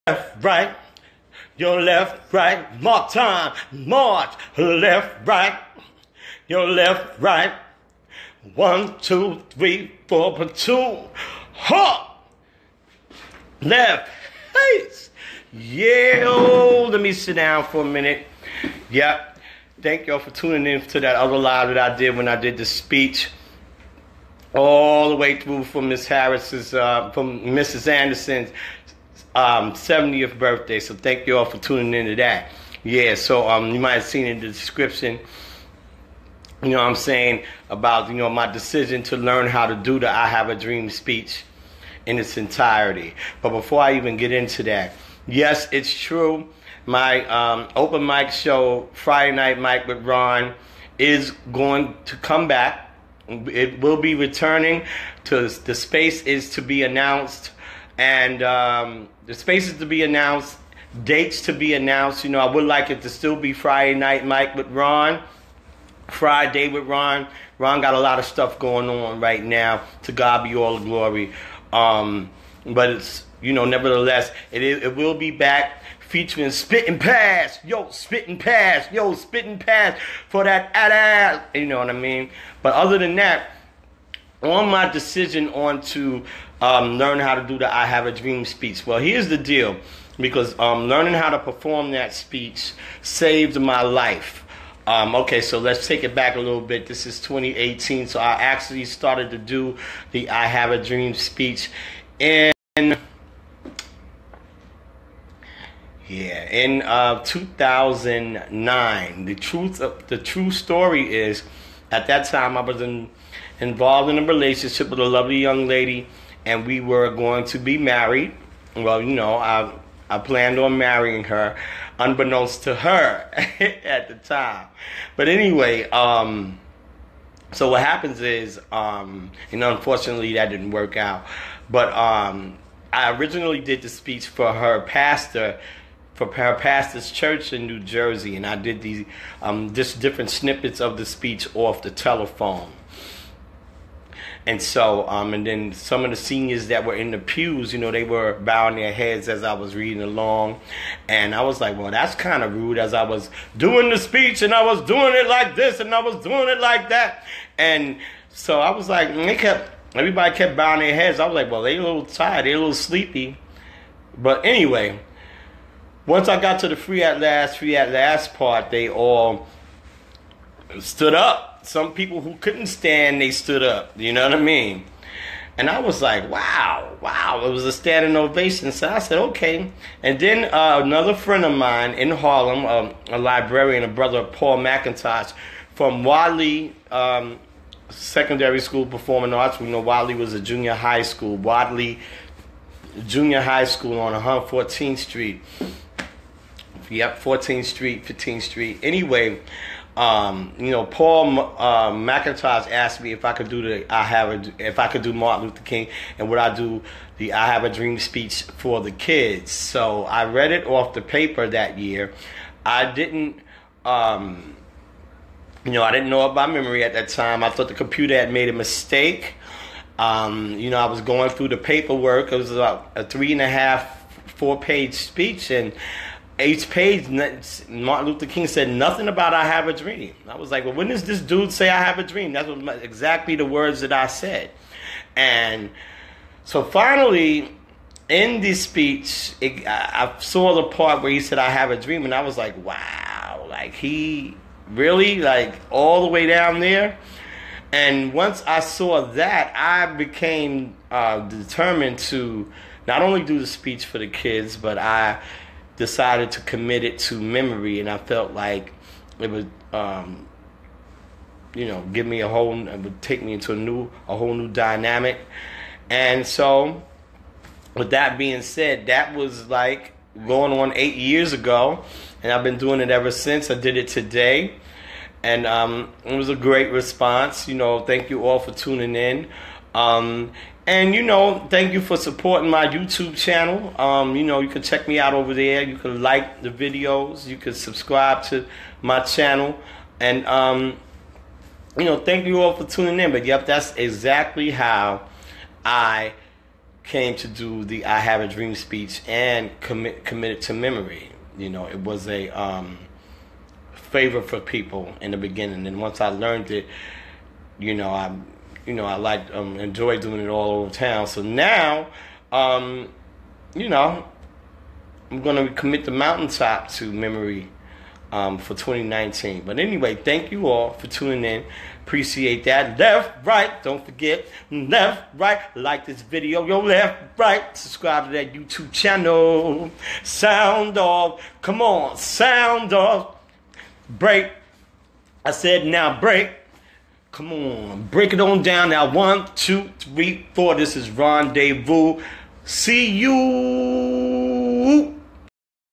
left, right, your left, right, mark time, march, left, right, your left, right, 1, 2, 3, 4, platoon, ha, left, hey, yeah, oh, let me sit down for a minute, yep, thank y'all for tuning in to that other live that I did when I did the speech, all the way through from Miss Harris's, from Mrs. Anderson's 70th birthday. So thank you all for tuning into that. Yeah, so you might have seen in the description, you know what I'm saying, about, you know, my decision to learn how to do the I Have a Dream speech in its entirety. But before I even get into that, yes, it's true. My open mic show, Friday Night Mic with Ron, is going to come back. It will be returning. To the space is to be announced, and the space is to be announced, dates to be announced. You know, I would like it to still be Friday Night Mic with Ron, Friday with Ron. Ron got a lot of stuff going on right now. To God be all the glory. But it's, you know, nevertheless, it will be back, featuring Spit and Pass. Yo, Spit and Pass. Yo, Spit and Pass for that ass. You know what I mean? But other than that, on my decision on to learn how to do the I Have a Dream speech. Well, here's the deal. Because learning how to perform that speech saved my life. Okay, so let's take it back a little bit. This is 2018. So I actually started to do the I Have a Dream speech in 2009. The true story is, at that time I was involved in a relationship with a lovely young lady, and we were going to be married. Well, you know, I planned on marrying her, unbeknownst to her at the time. But anyway, so what happens is, and unfortunately that didn't work out. But I originally did the speech for her pastor, for her pastor's church in New Jersey, and I did these just different snippets of the speech off the telephone. And so, and then some of the seniors that were in the pews, you know, they were bowing their heads as I was reading along. And I was like, well, that's kind of rude, as I was doing the speech and I was doing it like this and I was doing it like that. And so I was like, everybody kept bowing their heads. I was like, well, they a little tired, they a little sleepy. But anyway, once I got to the free at last part, they all stood up. Some people who couldn't stand, they stood up. You know what I mean? And I was like, wow. It was a standing ovation. So I said, okay. And then another friend of mine in Harlem, a librarian, a brother, Paul McIntosh, from Wadley Secondary School Performing Arts. We know Wadley was a junior high school. Wadley Junior High School on 14th Street. Yep, 14th Street, 15th Street. Anyway, you know, Paul McIntosh asked me if I could do if I could do Martin Luther King, and would I do the I Have a Dream speech for the kids. So I read it off the paper that year. I didn't, you know, I didn't know it by memory at that time. I thought the computer had made a mistake. You know, I was going through the paperwork. It was about a 3.5, 4-page speech, and each page, Martin Luther King said nothing about I have a dream. I was like, well, when does this dude say I have a dream? That's exactly the words that I said. And so finally, in this speech, I saw the part where he said I have a dream, and I was like, wow, like he really, like all the way down there. And once I saw that, I became determined to not only do the speech for the kids, but I decided to commit it to memory, and I felt like it would, you know, give me it would take me into a whole new dynamic. And so, with that being said, that was like going on 8 years ago, and I've been doing it ever since. I did it today, and it was a great response. You know, thank you all for tuning in. And, you know, thank you for supporting my YouTube channel. You know, you can check me out over there. You can like the videos. You can subscribe to my channel. And, you know, thank you all for tuning in. But, yep, that's exactly how I came to do the I Have a Dream speech and committed to memory. You know, it was a favor for people in the beginning, and once I learned it, you know, I like enjoy doing it all over town. So now, you know, I'm gonna commit the mountaintop to memory for 2019. But anyway, thank you all for tuning in. Appreciate that. Left, right, don't forget. Left, right, like this video. Yo, left, right, subscribe to that YouTube channel. Sound off. Come on, sound off. Break. I said now break. Come on, break it on down now. 1, 2, 3, 4. This is Rendezvous. See you.